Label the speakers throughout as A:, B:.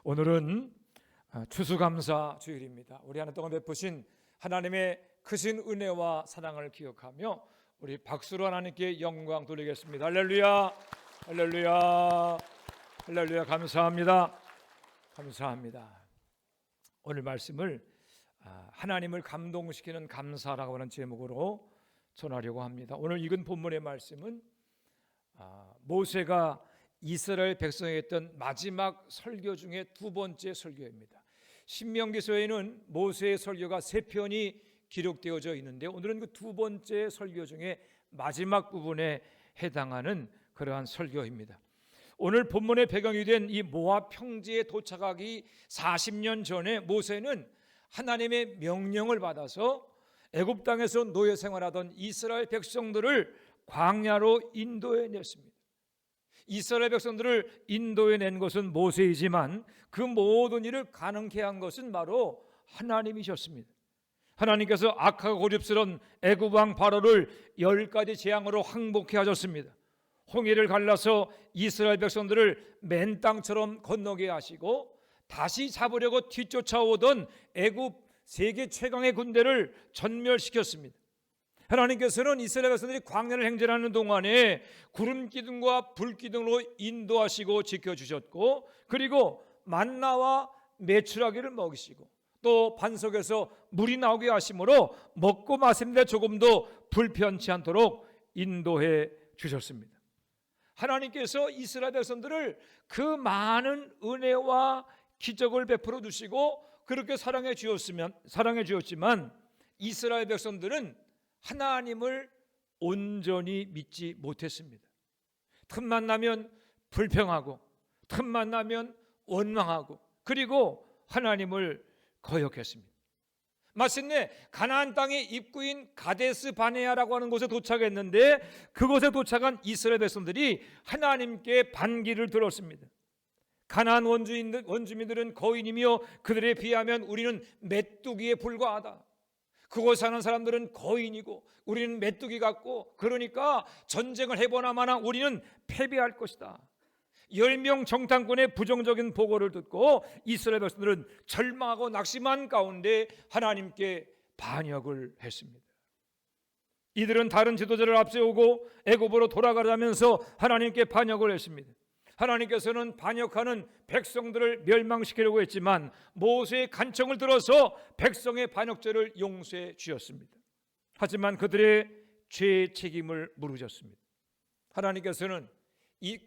A: 오늘은 추수감사 주일입니다. 우리 한 해 동안 베푸신 하나님의 크신 은혜와 사랑을 기억하며 우리 박수로 하나님께 영광 돌리겠습니다. 할렐루야, 할렐루야, 할렐루야. 감사합니다, 감사합니다. 오늘 말씀을 하나님을 감동시키는 감사라고 하는 제목으로 전하려고 합니다. 오늘 읽은 본문의 말씀은 모세가 이스라엘 백성에 했던 마지막 설교 중에 두 번째 설교입니다. 신명기서에는 모세의 설교가 3편이 기록되어져 있는데 오늘은 그 두 번째 설교 중에 마지막 부분에 해당하는 그러한 설교입니다. 오늘 본문의 배경이 된 이 모압 평지에 도착하기 40년 전에 모세는 하나님의 명령을 받아서 애굽 땅에서 노예 생활하던 이스라엘 백성들을 광야로 인도해 냈습니다. 이스라엘 백성들을 인도해 낸 것은 모세이지만 그 모든 일을 가능케 한 것은 바로 하나님이셨습니다. 하나님께서 악하고 고집스러운 애굽 왕 바로를 10가지 재앙으로 항복케 하셨습니다. 홍해를 갈라서 이스라엘 백성들을 맨 땅처럼 건너게 하시고 다시 잡으려고 뒤쫓아오던 애굽 세계 최강의 군대를 전멸시켰습니다. 하나님께서는 이스라엘 백성들이 광야를 행진하는 동안에 구름 기둥과 불 기둥으로 인도하시고 지켜주셨고, 그리고 만나와 메추라기를 먹이시고 또 반석에서 물이 나오게 하심으로 먹고 마시는데 조금도 불편치 않도록 인도해 주셨습니다. 하나님께서 이스라엘 백성들을 그 많은 은혜와 기적을 베풀어 주시고 그렇게 사랑해 주었지만 이스라엘 백성들은 하나님을 온전히 믿지 못했습니다. 틈만 나면 불평하고 틈만 나면 원망하고 그리고 하나님을 거역했습니다. 마침내 가나안 땅의 입구인 가데스 바네아라고 하는 곳에 도착했는데 그곳에 도착한 이스라엘 백성들이 하나님께 반기를 들었습니다. 가나안 원주민들은 거인이며 그들에 비하면 우리는 메뚜기에 불과하다. 그곳 사는 사람들은 거인이고 우리는 메뚜기 같고 그러니까 전쟁을 해보나 마나 우리는 패배할 것이다. 10명 정탐꾼의 부정적인 보고를 듣고 이스라엘 백성들은 절망하고 낙심한 가운데 하나님께 반역을 했습니다. 이들은 다른 지도자를 앞세우고 애굽으로 돌아가라면서 하나님께 반역을 했습니다. 하나님께서는 반역하는 백성들을 멸망시키려고 했지만 모세의 간청을 들어서 백성의 반역죄를 용서해 주셨습니다. 하지만 그들의 죄의 책임을 물으셨습니다. 하나님께서는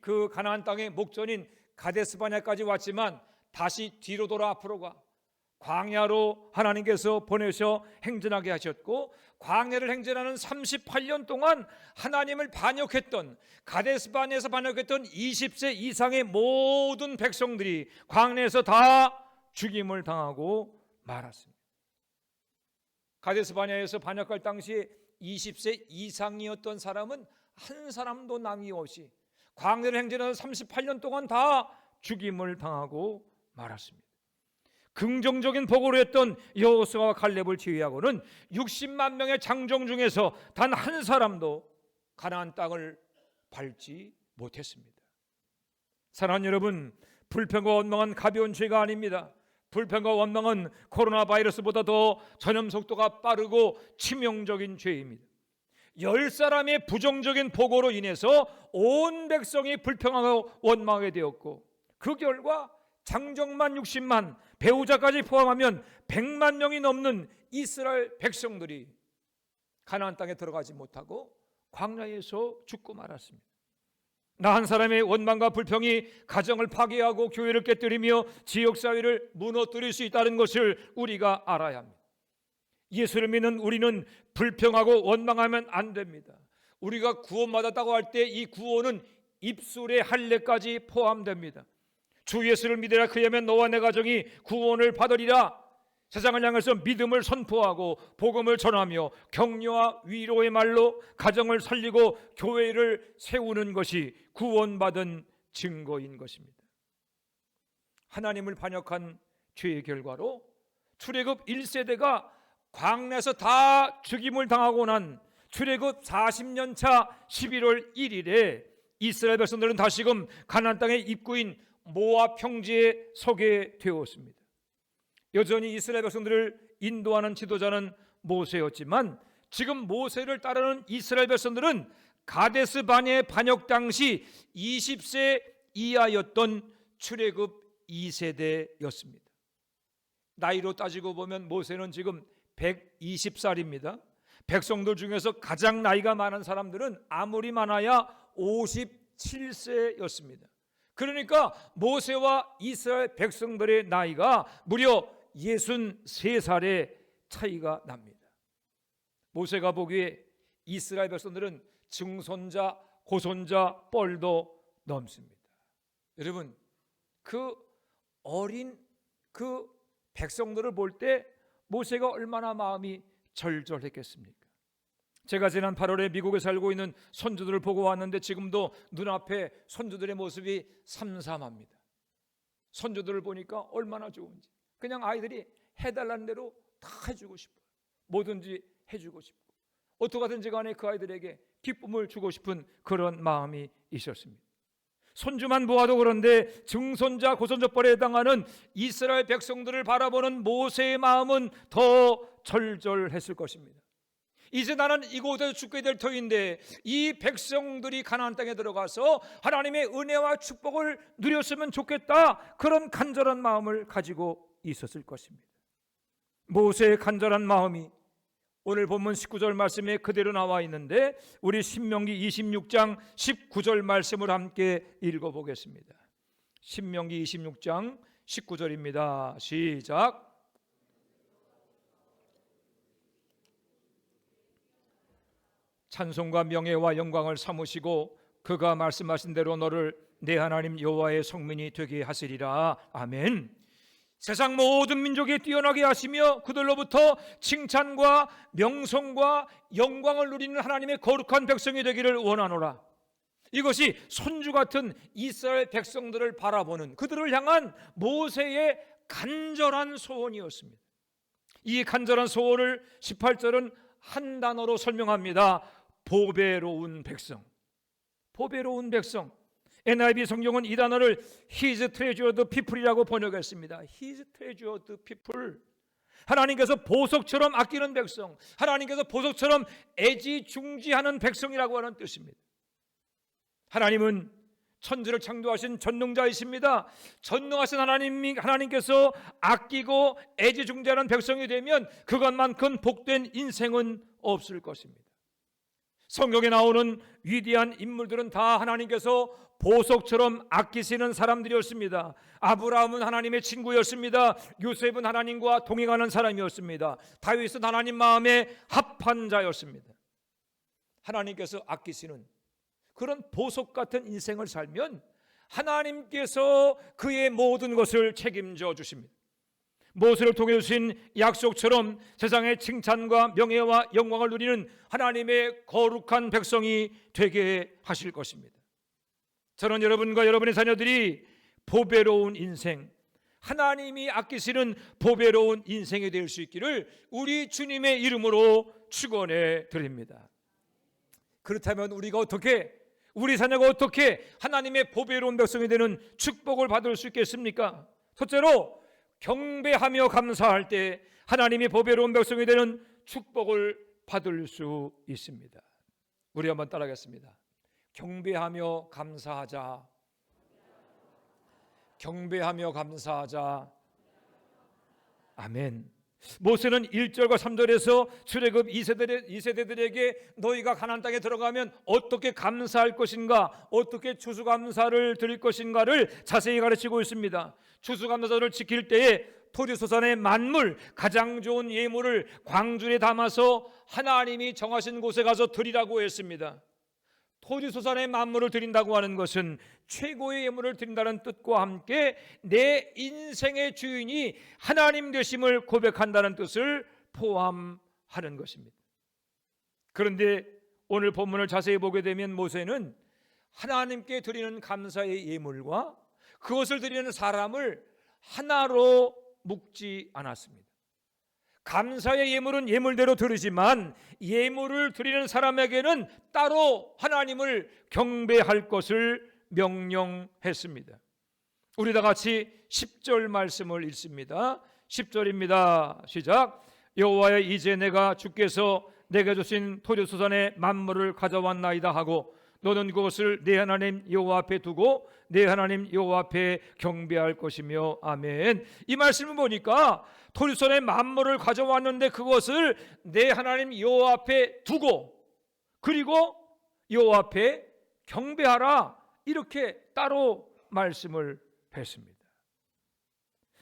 A: 그 가나안 땅의 목전인 가데스 바네아까지 왔지만 다시 뒤로 돌아 앞으로 가 광야로 하나님께서 보내셔 행진하게 하셨고, 광야를 행진하는 38년 동안 하나님을 반역했던 가데스 바네아에서 반역했던 20세 이상의 모든 백성들이 광야에서 다 죽임을 당하고 말았습니다. 가데스 바네아에서 반역할 당시에 20세 이상이었던 사람은 한 사람도 남이 없이 광야를 행진하는 38년 동안 다 죽임을 당하고 말았습니다. 긍정적인 보고를 했던 여호수아와 갈렙을 제외하고는 60만 명의 장정 중에서 단 한 사람도 가나안 땅을 밟지 못했습니다. 사랑하는 여러분, 불평과 원망은 가벼운 죄가 아닙니다. 불평과 원망은 코로나 바이러스보다 더 전염 속도가 빠르고 치명적인 죄입니다. 10사람의 부정적인 보고로 인해서 온 백성이 불평하고 원망하게 되었고 그 결과 장정만 60만, 배우자까지 포함하면 100만 명이 넘는 이스라엘 백성들이 가나안 땅에 들어가지 못하고 광야에서 죽고 말았습니다. 나 한 사람의 원망과 불평이 가정을 파괴하고 교회를 깨뜨리며 지역사회를 무너뜨릴 수 있다는 것을 우리가 알아야 합니다. 예수를 믿는 우리는 불평하고 원망하면 안 됩니다. 우리가 구원받았다고 할 때 이 구원은 입술의 할례까지 포함됩니다. 주 예수를 믿으라, 그리하면 너와 내 가정이 구원을 받으리라. 세상을 향해서 믿음을 선포하고 복음을 전하며 격려와 위로의 말로 가정을 살리고 교회를 세우는 것이 구원받은 증거인 것입니다. 하나님을 반역한 죄의 결과로 출애굽 1세대가 광야에서 다 죽임을 당하고 난 출애굽 40년 차 11월 1일에 이스라엘 백성들은 다시금 가나안 땅의 입구인 모압 평지에 서게 되었습니다. 여전히 이스라엘 백성들을 인도하는 지도자는 모세였지만 지금 모세를 따르는 이스라엘 백성들은 가데스 바네 반역 당시 20세 이하였던 출애굽 2세대였습니다. 나이로 따지고 보면 모세는 지금 120살입니다. 백성들 중에서 가장 나이가 많은 사람들은 아무리 많아야 57세였습니다. 그러니까 모세와 이스라엘 백성들의 나이가 무려 63살의 차이가 납니다. 모세가 보기에 이스라엘 백성들은 증손자, 고손자 뻘도 넘습니다. 여러분, 그 어린 그 백성들을 볼 때 모세가 얼마나 마음이 절절했겠습니까? 제가 지난 8월에 미국에 살고 있는 손주들을 보고 왔는데 지금도 눈앞에 손주들의 모습이 삼삼합니다. 손주들을 보니까 얼마나 좋은지, 그냥 아이들이 해달라는 대로 다 해주고 싶어요. 뭐든지 해주고 싶고 어떻게든지 간에 그 아이들에게 기쁨을 주고 싶은 그런 마음이 있었습니다. 손주만 보아도 그런데 증손자 고손자뻘에 해당하는 이스라엘 백성들을 바라보는 모세의 마음은 더 절절했을 것입니다. 이제 나는 이곳에서 죽게 될 터인데 이 백성들이 가나안 땅에 들어가서 하나님의 은혜와 축복을 누렸으면 좋겠다, 그런 간절한 마음을 가지고 있었을 것입니다. 모세의 간절한 마음이 오늘 본문 19절 말씀에 그대로 나와 있는데 우리 신명기 26장 19절 말씀을 함께 읽어보겠습니다. 신명기 26장 19절입니다. 시작. 찬송과 명예와 영광을 삼으시고 그가 말씀하신 대로 너를 내 하나님 여호와의 성민이 되게 하시리라. 아멘. 세상 모든 민족이 뛰어나게 하시며 그들로부터 칭찬과 명성과 영광을 누리는 하나님의 거룩한 백성이 되기를 원하노라. 이것이 손주 같은 이스라엘 백성들을 바라보는 그들을 향한 모세의 간절한 소원이었습니다. 이 간절한 소원을 18절은 한 단어로 설명합니다. 보배로운 백성. 보배로운 백성. NIV 성경은 이 단어를 His treasured people이라고 번역했습니다. His treasured people. 하나님께서 보석처럼 아끼는 백성, 하나님께서 보석처럼 애지중지하는 백성이라고 하는 뜻입니다. 하나님은 천지를 창조하신 전능자이십니다. 전능하신 하나님께서 아끼고 애지중지하는 백성이 되면 그것만큼 복된 인생은 없을 것입니다. 성경에 나오는 위대한 인물들은 다 하나님께서 보석처럼 아끼시는 사람들이었습니다. 아브라함은 하나님의 친구였습니다. 요셉은 하나님과 동행하는 사람이었습니다. 다윗은 하나님 마음에 합한 자였습니다. 하나님께서 아끼시는 그런 보석 같은 인생을 살면 하나님께서 그의 모든 것을 책임져 주십니다. 모세를 통해 주신 약속처럼 세상의 칭찬과 명예와 영광을 누리는 하나님의 거룩한 백성이 되게 하실 것입니다. 저는 여러분과 여러분의 자녀들이 보배로운 인생, 하나님이 아끼시는 보배로운 인생이 될 수 있기를 우리 주님의 이름으로 축원해 드립니다. 그렇다면 우리 자녀가 어떻게 하나님의 보배로운 백성이 되는 축복을 받을 수 있겠습니까? 첫째로 경배하며 감사할 때 하나님이 보배로운 백성이 되는 축복을 받을 수 있습니다. 우리 한번 따라하겠습니다. 경배하며 감사하자. 경배하며 감사하자. 아멘. 모세는 1절과 3절에서 출애굽 2세대들에게 너희가 가나안 땅에 들어가면 어떻게 감사할 것인가, 어떻게 추수감사를 드릴 것인가를 자세히 가르치고 있습니다. 추수감사절을 지킬 때에 토지소산의 만물, 가장 좋은 예물을 광주에 담아서 하나님이 정하신 곳에 가서 드리라고 했습니다. 토지소산의 만물을 드린다고 하는 것은 최고의 예물을 드린다는 뜻과 함께 내 인생의 주인이 하나님 되심을 고백한다는 뜻을 포함하는 것입니다. 그런데 오늘 본문을 자세히 보게 되면 모세는 하나님께 드리는 감사의 예물과 그것을 드리는 사람을 하나로 묶지 않았습니다. 감사의 예물은 예물대로 드리지만 예물을 드리는 사람에게는 따로 하나님을 경배할 것을 명령했습니다. 우리 다 같이 10절 말씀을 읽습니다. 10절입니다. 시작. 여호와여, 이제 내가 주께서 내게 주신 토지소산의 만물을 가져왔나이다 하고 너는 그것을 내 하나님 여호와 앞에 두고 내 하나님 여호와 앞에 경배할 것이며. 아멘. 이 말씀을 보니까 토지소산의 만물을 가져왔는데 그것을 내 하나님 여호와 앞에 두고 그리고 여호와 앞에 경배하라, 이렇게 따로 말씀을 했습니다.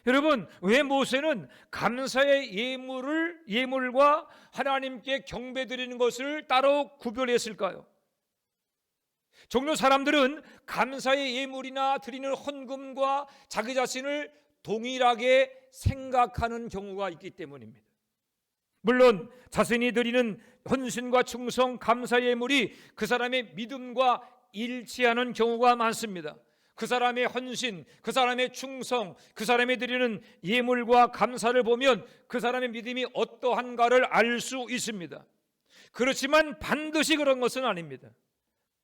A: 여러분, 왜 모세는 감사의 예물과 하나님께 경배드리는 것을 따로 구별했을까요? 종종 사람들은 감사의 예물이나 드리는 헌금과 자기 자신을 동일하게 생각하는 경우가 있기 때문입니다. 물론 자신이 드리는 헌신과 충성, 감사의 예물이 그 사람의 믿음과 일치하는 경우가 많습니다. 그 사람의 헌신, 그 사람의 충성, 그 사람이 드리는 예물과 감사를 보면 그 사람의 믿음이 어떠한가를 알 수 있습니다. 그렇지만 반드시 그런 것은 아닙니다.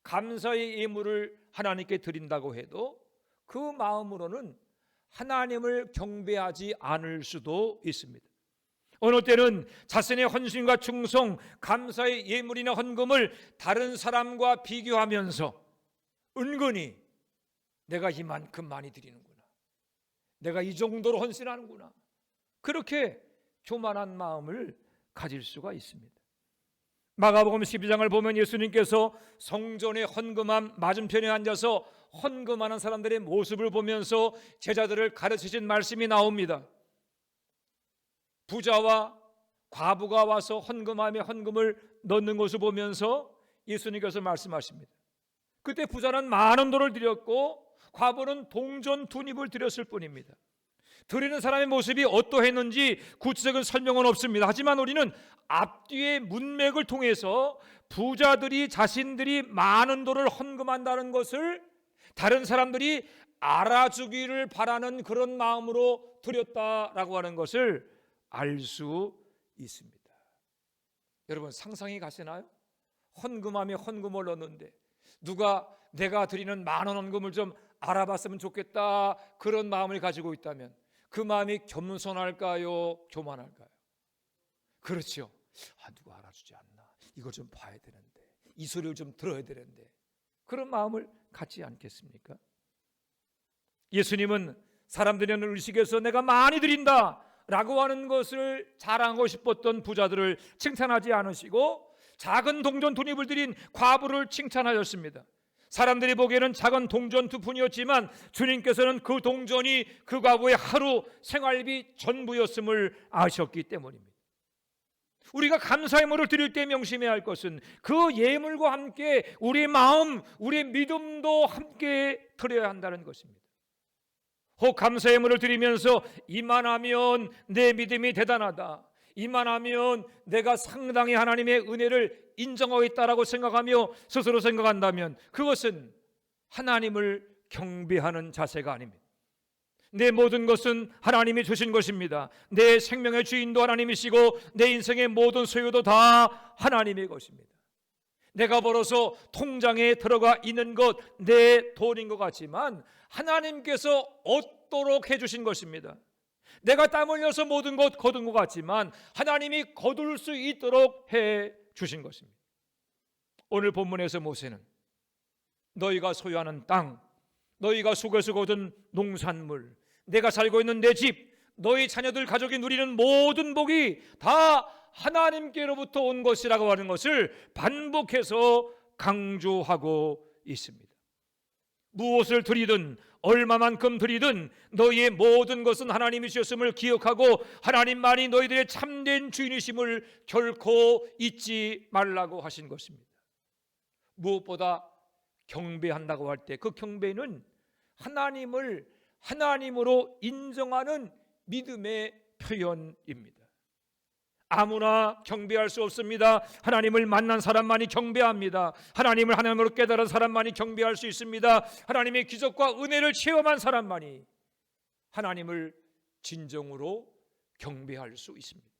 A: 감사의 예물을 하나님께 드린다고 해도 그 마음으로는 하나님을 경배하지 않을 수도 있습니다. 어느 때는 자신의 헌신과 충성, 감사의 예물이나 헌금을 다른 사람과 비교하면서 은근히 내가 이만큼 많이 드리는구나, 내가 이 정도로 헌신하는구나, 그렇게 교만한 마음을 가질 수가 있습니다. 마가복음 12장을 보면 예수님께서 성전에 헌금함 맞은편에 앉아서 헌금하는 사람들의 모습을 보면서 제자들을 가르치신 말씀이 나옵니다. 부자와 과부가 와서 헌금함에 헌금을 넣는 것을 보면서 예수님께서 말씀하십니다. 그때 부자는 많은 돈을 드렸고 과부는 동전 2립을 드렸을 뿐입니다. 드리는 사람의 모습이 어떠했는지 구체적인 설명은 없습니다. 하지만 우리는 앞뒤의 문맥을 통해서 부자들이 자신들이 많은 돈을 헌금한다는 것을 다른 사람들이 알아주기를 바라는 그런 마음으로 드렸다라고 하는 것을 알 수 있습니다. 여러분, 상상이 가시나요? 헌금함에 헌금을 넣는데 누가 내가 드리는 많은 헌금을 좀 알아봤으면 좋겠다, 그런 마음을 가지고 있다면 그 마음이 겸손할까요? 교만할까요? 그렇죠. 누가 알아주지 않나, 이걸 좀 봐야 되는데, 이 소리를 좀 들어야 되는데, 그런 마음을 갖지 않겠습니까? 예수님은 사람들이 하는 의식에서 내가 많이 드린다 라고 하는 것을 자랑하고 싶었던 부자들을 칭찬하지 않으시고 작은 동전 2립을 드린 과부를 칭찬하셨습니다. 사람들이 보기에는 작은 동전 2푼이었지만 주님께서는 그 동전이 그 과부의 하루 생활비 전부였음을 아셨기 때문입니다. 우리가 감사의 예물을 드릴 때 명심해야 할 것은 그 예물과 함께 우리의 마음, 우리의 믿음도 함께 드려야 한다는 것입니다. 혹 감사의 예물을 드리면서 이만하면 내 믿음이 대단하다, 이만하면 내가 상당히 하나님의 은혜를 인정하고 있다라고 생각하며 스스로 생각한다면 그것은 하나님을 경배하는 자세가 아닙니다. 내 모든 것은 하나님이 주신 것입니다. 내 생명의 주인도 하나님이시고 내 인생의 모든 소유도 다 하나님의 것입니다. 내가 벌어서 통장에 들어가 있는 것 내 돈인 것 같지만 하나님께서 얻도록 해주신 것입니다. 내가 땀 흘려서 모든 것 거둔 것 같지만 하나님이 거둘 수 있도록 해주신 것입니다. 오늘 본문에서 모세는 너희가 소유하는 땅, 너희가 속에서 거둔 농산물, 내가 살고 있는 내 집, 너희 자녀들 가족이 누리는 모든 복이 다 하나님께로부터 온 것이라고 하는 것을 반복해서 강조하고 있습니다. 무엇을 드리든 얼마만큼 드리든 너희의 모든 것은 하나님이 주셨음을 기억하고 하나님만이 너희들의 참된 주인이심을 결코 잊지 말라고 하신 것입니다. 무엇보다 경배한다고 할 때 그 경배는 하나님을 하나님으로 인정하는 믿음의 표현입니다. 아무나 경배할 수 없습니다. 하나님을 만난 사람만이 경배합니다. 하나님을 하나님으로 깨달은 사람만이 경배할 수 있습니다. 하나님의 기적과 은혜를 체험한 사람만이 하나님을 진정으로 경배할 수 있습니다.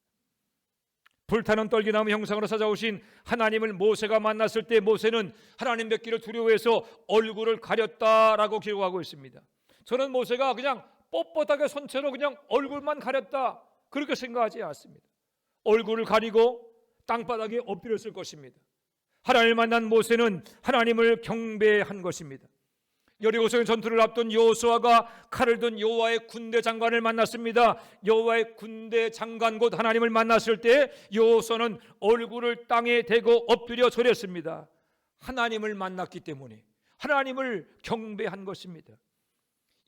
A: 불타는 떨기나무 형상으로 찾아오신 하나님을 모세가 만났을 때 모세는 하나님 뵙기를 두려워해서 얼굴을 가렸다라고 기록하고 있습니다. 저는 모세가 그냥 뻣뻣하게 손채로 그냥 얼굴만 가렸다 그렇게 생각하지 않습니다. 얼굴을 가리고 땅바닥에 엎드렸을 것입니다. 하나님을 만난 모세는 하나님을 경배한 것입니다. 여리고성 전투를 앞둔 여호수아가 칼을 든 여호와의 군대 장관을 만났습니다. 여호와의 군대 장관 곧 하나님을 만났을 때 여호수아는 얼굴을 땅에 대고 엎드려 절했습니다. 하나님을 만났기 때문에 하나님을 경배한 것입니다.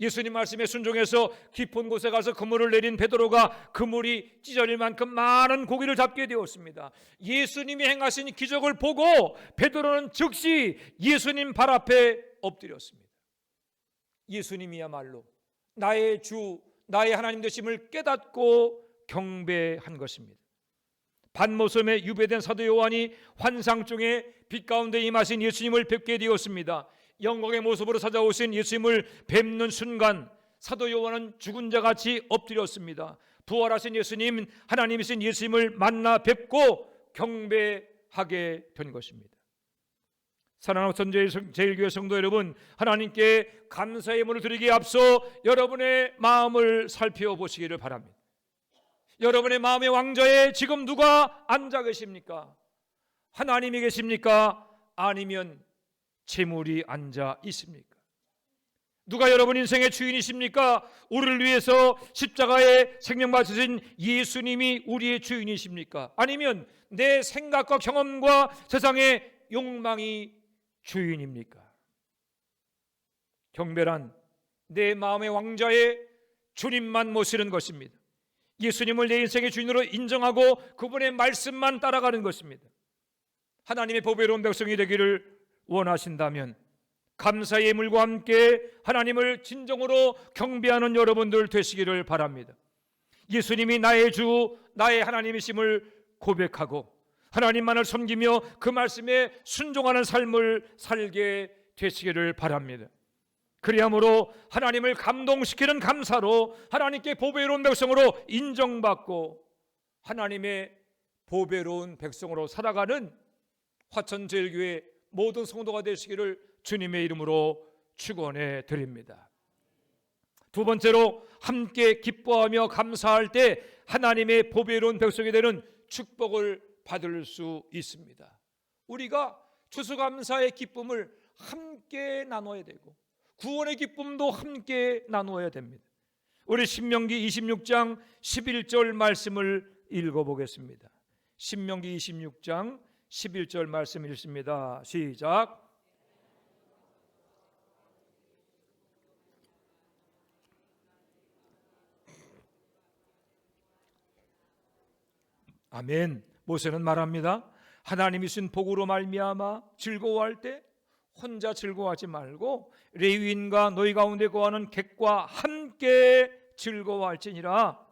A: 예수님 말씀에 순종해서 깊은 곳에 가서 그물을 내린 베드로가 그물이 찢어질 만큼 많은 고기를 잡게 되었습니다. 예수님이 행하신 기적을 보고 베드로는 즉시 예수님 발 앞에 엎드렸습니다. 예수님이야말로 나의 주, 나의 하나님 되심을 깨닫고 경배한 것입니다. 반모섬에 유배된 사도 요한이 환상 중에 빛 가운데 임하신 예수님을 뵙게 되었습니다. 영광의 모습으로 찾아오신 예수님을 뵙는 순간 사도 요한은 죽은 자같이 엎드렸습니다. 부활하신 예수님, 하나님이신 예수님을 만나 뵙고 경배하게 된 것입니다. 사랑하는 전제일교회 성도 여러분, 하나님께 감사의 예물을 드리기에 앞서 여러분의 마음을 살펴보시기를 바랍니다. 여러분의 마음의 왕좌에 지금 누가 앉아 계십니까? 하나님이 계십니까? 아니면 재물이 앉아 있습니까? 누가 여러분 인생의 주인이십니까? 우리를 위해서 십자가에 생명 바치신 예수님이 우리의 주인이십니까? 아니면 내 생각과 경험과 세상의 욕망이 주인입니까? 경배란 내 마음의 왕좌에 주님만 모시는 것입니다. 예수님을 내 인생의 주인으로 인정하고 그분의 말씀만 따라가는 것입니다. 하나님의 보배로운 백성이 되기를 원하신다면 감사의 예물과 함께 하나님을 진정으로 경배하는 여러분들 되시기를 바랍니다. 예수님이 나의 주, 나의 하나님이심을 고백하고 하나님만을 섬기며 그 말씀에 순종하는 삶을 살게 되시기를 바랍니다. 그리함으로 하나님을 감동시키는 감사로 하나님께 보배로운 백성으로 인정받고 하나님의 보배로운 백성으로 살아가는 화천제일교회 모든 성도가 되시기를 주님의 이름으로 축원해 드립니다. 두 번째로 함께 기뻐하며 감사할 때 하나님의 보배로운 백성이 되는 축복을 받을 수 있습니다. 우리가 추수감사의 기쁨을 함께 나눠야 되고 구원의 기쁨도 함께 나누어야 됩니다. 우리 신명기 26장 11절 말씀을 읽어보겠습니다. 신명기 26장 11절 말씀 읽습니다. 시작. 아멘. 모세는 말합니다. 하나님이 주신 복으로 말미암아 즐거워할 때 혼자 즐거워하지 말고 레위인과 너희 가운데 거하는 객과 함께 즐거워할지니라.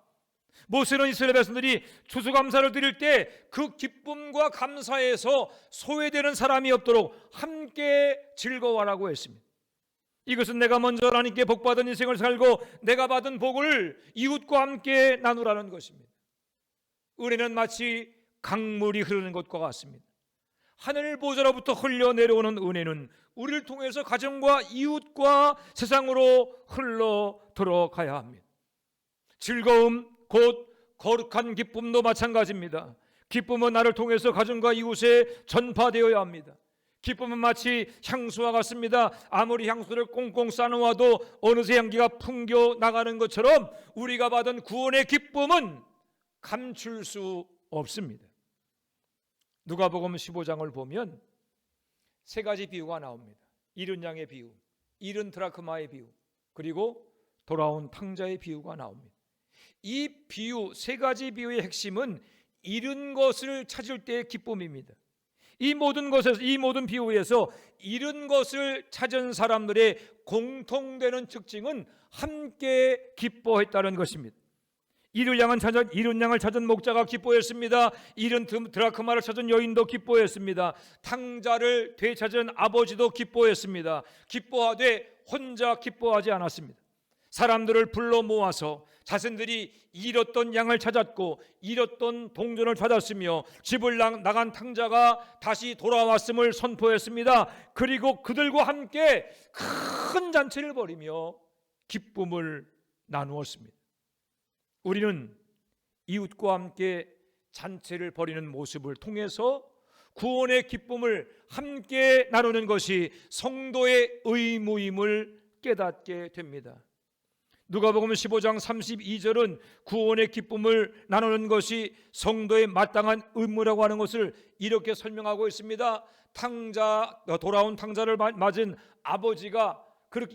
A: 모세는 이스라엘 백성들이 추수감사를 드릴 때 그 기쁨과 감사에서 소외되는 사람이 없도록 함께 즐거워하라고 했습니다. 이것은 내가 먼저 하나님께 복받은 인생을 살고 내가 받은 복을 이웃과 함께 나누라는 것입니다. 은혜는 마치 강물이 흐르는 것과 같습니다. 하늘 보좌로부터 흘러내려오는 은혜는 우리를 통해서 가정과 이웃과 세상으로 흘러 들어가야 합니다. 즐거움 곧 거룩한 기쁨도 마찬가지입니다. 기쁨은 나를 통해서 가정과 이웃에 전파되어야 합니다. 기쁨은 마치 향수와 같습니다. 아무리 향수를 꽁꽁 싸놓아도 어느새 향기가 풍겨 나가는 것처럼 우리가 받은 구원의 기쁨은 감출 수 없습니다. 누가복음 15장을 보면 세 가지 비유가 나옵니다. 잃은 양의 비유, 잃은 드라크마의 비유, 그리고 돌아온 탕자의 비유가 나옵니다. 이 비유, 세 가지 비유의 핵심은 잃은 것을 찾을 때의 기쁨입니다. 이 모든 비유에서 잃은 것을 찾은 사람들의 공통되는 특징은 함께 기뻐했다는 것입니다. 잃은 양을 찾은 목자가 기뻐했습니다. 잃은 드라크마를 찾은 여인도 기뻐했습니다. 탕자를 되찾은 아버지도 기뻐했습니다. 기뻐하되 혼자 기뻐하지 않았습니다. 사람들을 불러 모아서 자신들이 잃었던 양을 찾았고 잃었던 동전을 찾았으며 집을 나간 탕자가 다시 돌아왔음을 선포했습니다. 그리고 그들과 함께 큰 잔치를 벌이며 기쁨을 나누었습니다. 우리는 이웃과 함께 잔치를 벌이는 모습을 통해서 구원의 기쁨을 함께 나누는 것이 성도의 의무임을 깨닫게 됩니다. 누가복음 15장 32절은 구원의 기쁨을 나누는 것이 성도의 마땅한 의무라고 하는 것을 이렇게 설명하고 있습니다. 돌아온 탕자를 맞은 아버지가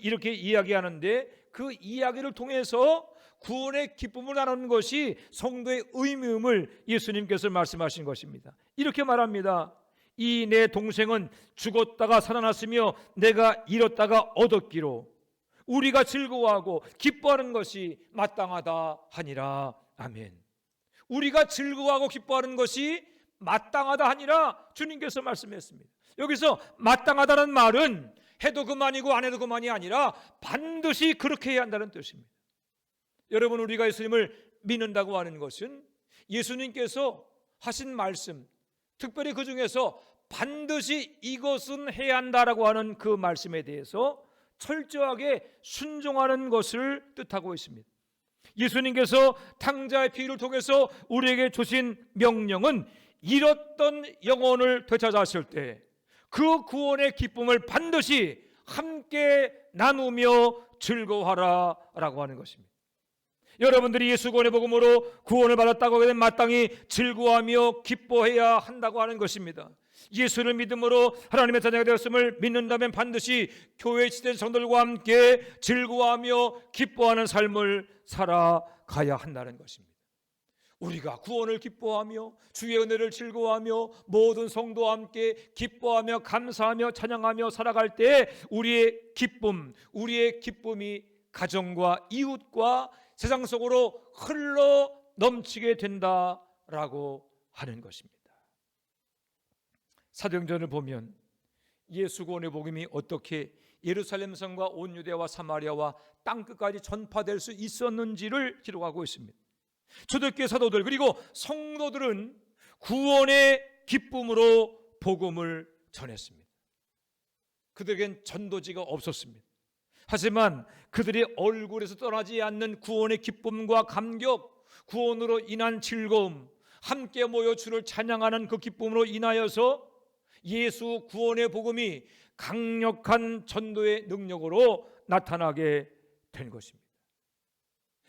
A: 이렇게 이야기하는데, 그 이야기를 통해서 구원의 기쁨을 나누는 것이 성도의 의무임을 예수님께서 말씀하신 것입니다. 이렇게 말합니다. 이 내 동생은 죽었다가 살아났으며 내가 잃었다가 얻었기로 우리가 즐거워하고 기뻐하는 것이 마땅하다 하니라. 아멘. 우리가 즐거워하고 기뻐하는 것이 마땅하다 하니라 주님께서 말씀했습니다. 여기서 마땅하다는 말은 해도 그만이고 안 해도 그만이 아니라 반드시 그렇게 해야 한다는 뜻입니다. 여러분, 우리가 예수님을 믿는다고 하는 것은 예수님께서 하신 말씀, 특별히 그 중에서 반드시 이것은 해야 한다라고 하는 그 말씀에 대해서 철저하게 순종하는 것을 뜻하고 있습니다. 예수님께서 탕자의 피를 통해서 우리에게 주신 명령은 잃었던 영혼을 되찾았을 때 그 구원의 기쁨을 반드시 함께 나누며 즐거워하라 라고 하는 것입니다. 여러분들이 예수 구원의 복음으로 구원을 받았다고 하게 되면 마땅히 즐거워하며 기뻐해야 한다고 하는 것입니다. 예수를 믿음으로 하나님의 자녀가 되었음을 믿는다면 반드시 교회에 지된 성도들과 함께 즐거워하며 기뻐하는 삶을 살아가야 한다는 것입니다. 우리가 구원을 기뻐하며 주의 은혜를 즐거워하며 모든 성도와 함께 기뻐하며 감사하며 찬양하며 살아갈 때 우리의 기쁨이 가정과 이웃과 세상 속으로 흘러 넘치게 된다라고 하는 것입니다. 사도행전을 보면 예수 구원의 복음이 어떻게 예루살렘 성과 온 유대와 사마리아와 땅끝까지 전파될 수 있었는지를 기록하고 있습니다. 초대교회 사도들 그리고 성도들은 구원의 기쁨으로 복음을 전했습니다. 그들에겐 전도지가 없었습니다. 하지만 그들의 얼굴에서 떠나지 않는 구원의 기쁨과 감격, 구원으로 인한 즐거움, 함께 모여 주를 찬양하는 그 기쁨으로 인하여서 예수 구원의 복음이 강력한 전도의 능력으로 나타나게 된 것입니다.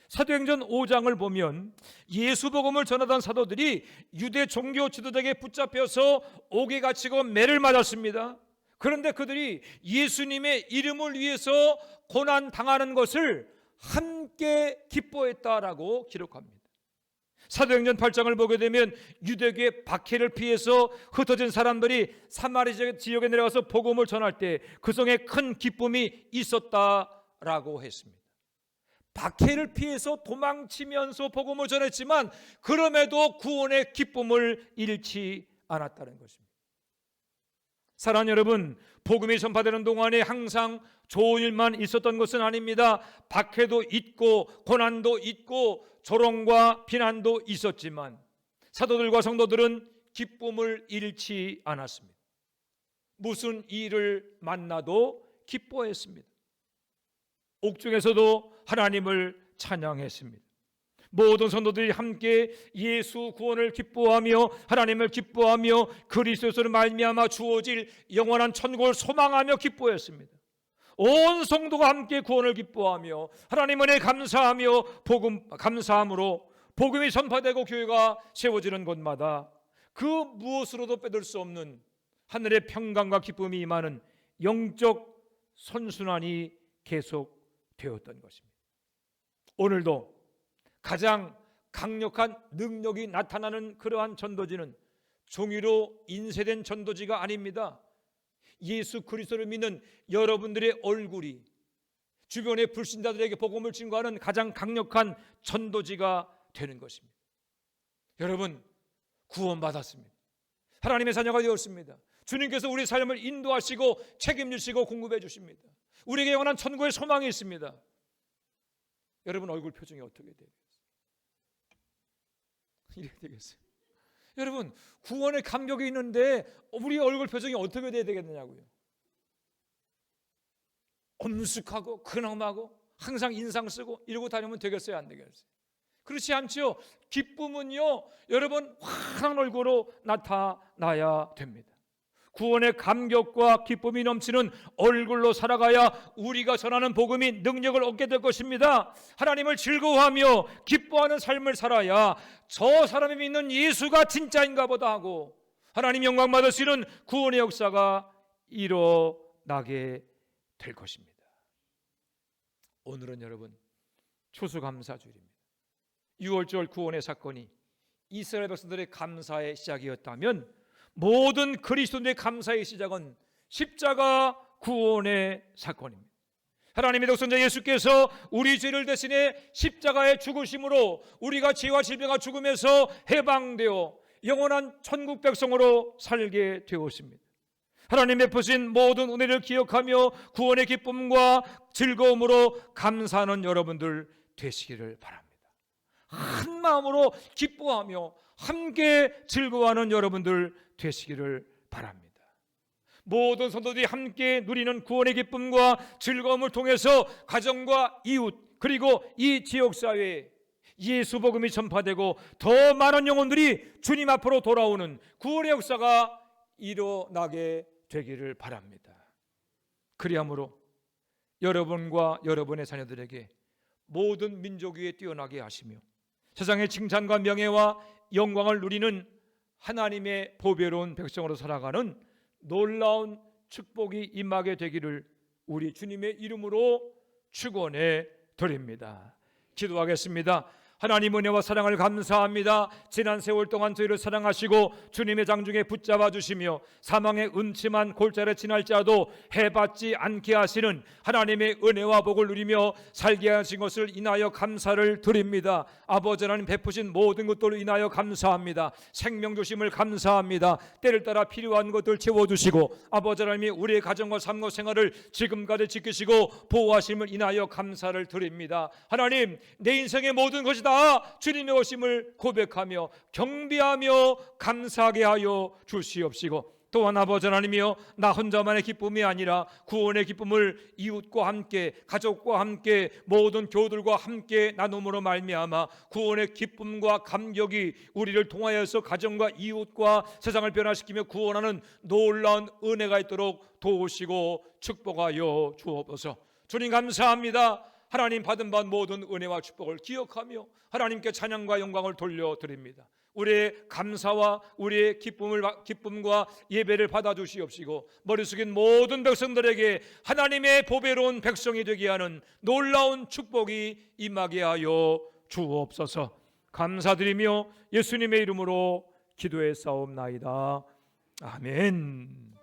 A: 사도행전 5장을 보면 예수 복음을 전하던 사도들이 유대 종교 지도자에게 붙잡혀서 옥에 갇히고 매를 맞았습니다. 그런데 그들이 예수님의 이름을 위해서 고난 당하는 것을 함께 기뻐했다라고 기록합니다. 사도행전 8장을 보게 되면 유대교의 박해를 피해서 흩어진 사람들이 사마리아 지역에 내려가서 복음을 전할 때 그 성에 큰 기쁨이 있었다라고 했습니다. 박해를 피해서 도망치면서 복음을 전했지만 그럼에도 구원의 기쁨을 잃지 않았다는 것입니다. 사랑하는 여러분, 복음이 전파되는 동안에 항상 좋은 일만 있었던 것은 아닙니다. 박해도 있고 고난도 있고 조롱과 비난도 있었지만 사도들과 성도들은 기쁨을 잃지 않았습니다. 무슨 일을 만나도 기뻐했습니다. 옥중에서도 하나님을 찬양했습니다. 모든 성도들이 함께 예수 구원을 기뻐하며 하나님을 기뻐하며 그리스도로 말미암아 주어질 영원한 천국을 소망하며 기뻐했습니다. 온 성도가 함께 구원을 기뻐하며 하나님 은혜에 감사하며 감사함으로 복음이 전파되고 교회가 세워지는 곳마다 그 무엇으로도 빼들 수 없는 하늘의 평강과 기쁨이 임하는 영적 선순환이 계속되었던 것입니다. 오늘도 가장 강력한 능력이 나타나는 그러한 전도지는 종이로 인쇄된 전도지가 아닙니다. 예수 그리스도를 믿는 여러분들의 얼굴이 주변의 불신자들에게 복음을 증거하는 가장 강력한 전도지가 되는 것입니다. 여러분, 구원받았습니다. 하나님의 자녀가 되었습니다. 주님께서 우리 삶을 인도하시고 책임지시고 공급해 주십니다. 우리에게 영원한 천국의 소망이 있습니다. 여러분 얼굴 표정이 어떻게 되겠어요? 이렇게 되겠어요? 여러분, 구원의 감격이 있는데 우리 얼굴 표정이 어떻게 돼야 되겠느냐고요. 엄숙하고 근엄하고 항상 인상 쓰고 이러고 다니면 되겠어요, 안 되겠어요? 그렇지 않죠. 기쁨은요, 여러분 환한 얼굴로 나타나야 됩니다. 구원의 감격과 기쁨이 넘치는 얼굴로 살아가야 우리가 전하는 복음이 능력을 얻게 될 것입니다. 하나님을 즐거워하며 기뻐하는 삶을 살아야 저 사람이 믿는 예수가 진짜인가 보다 하고 하나님 영광 받으시는 구원의 역사가 일어나게 될 것입니다. 오늘은 여러분 추수감사주일입니다. 6월절 구원의 사건이 이스라엘 백성들의 감사의 시작이었다면 모든 그리스도인의 감사의 시작은 십자가 구원의 사건입니다. 하나님의 독생자 예수께서 우리 죄를 대신해 십자가의 죽으심으로 우리가 죄와 질병과 죽음에서 해방되어 영원한 천국 백성으로 살게 되었습니다. 하나님 베푸신 모든 은혜를 기억하며 구원의 기쁨과 즐거움으로 감사하는 여러분들 되시기를 바랍니다. 한 마음으로 기뻐하며 함께 즐거워하는 여러분들 되시기를 바랍니다. 모든 성도들이 함께 누리는 구원의 기쁨과 즐거움을 통해서 가정과 이웃 그리고 이 지역사회에 예수 복음이 전파되고 더 많은 영혼들이 주님 앞으로 돌아오는 구원의 역사가 일어나게 되기를 바랍니다. 그리하므로 여러분과 여러분의 자녀들에게 모든 민족 위에 뛰어나게 하시며 세상의 칭찬과 명예와 영광을 누리는 하나님의 보배로운 백성으로 살아가는 놀라운 축복이 임하게 되기를 우리 주님의 이름으로 축원해 드립니다. 기도하겠습니다. 하나님 은혜와 사랑을 감사합니다. 지난 세월 동안 저희를 사랑하시고 주님의 장중에 붙잡아 주시며 사망의 음침한 골짜기에 지날지라도 해받지 않게 하시는 하나님의 은혜와 복을 누리며 살게 하신 것을 인하여 감사를 드립니다. 아버지 하나님 베푸신 모든 것들로 인하여 감사합니다. 생명 주심을 감사합니다. 때를 따라 필요한 것들 채워주시고 아버지 하나님이 우리의 가정과 삶과 생활을 지금까지 지키시고 보호하심을 인하여 감사를 드립니다. 하나님 내 인생의 모든 것이 다 주님의 오심을 고백하며 경배하며 감사하게 하여 주시옵시고 또한 아버지 하나님이여 나 혼자만의 기쁨이 아니라 구원의 기쁨을 이웃과 함께 가족과 함께 모든 교우들과 함께 나눔으로 말미암아 구원의 기쁨과 감격이 우리를 통하여서 가정과 이웃과 세상을 변화시키며 구원하는 놀라운 은혜가 있도록 도우시고 축복하여 주옵소서. 주님 감사합니다. 하나님 받은 바 모든 은혜와 축복을 기억하며 하나님께 찬양과 영광을 돌려드립니다. 우리의 감사와 우리의 기쁨과 예배를 받아주시옵시고 머리 숙인 모든 백성들에게 하나님의 보배로운 백성이 되게 하는 놀라운 축복이 임하게 하여 주옵소서. 감사드리며 예수님의 이름으로 기도해 싸움나이다. 아멘.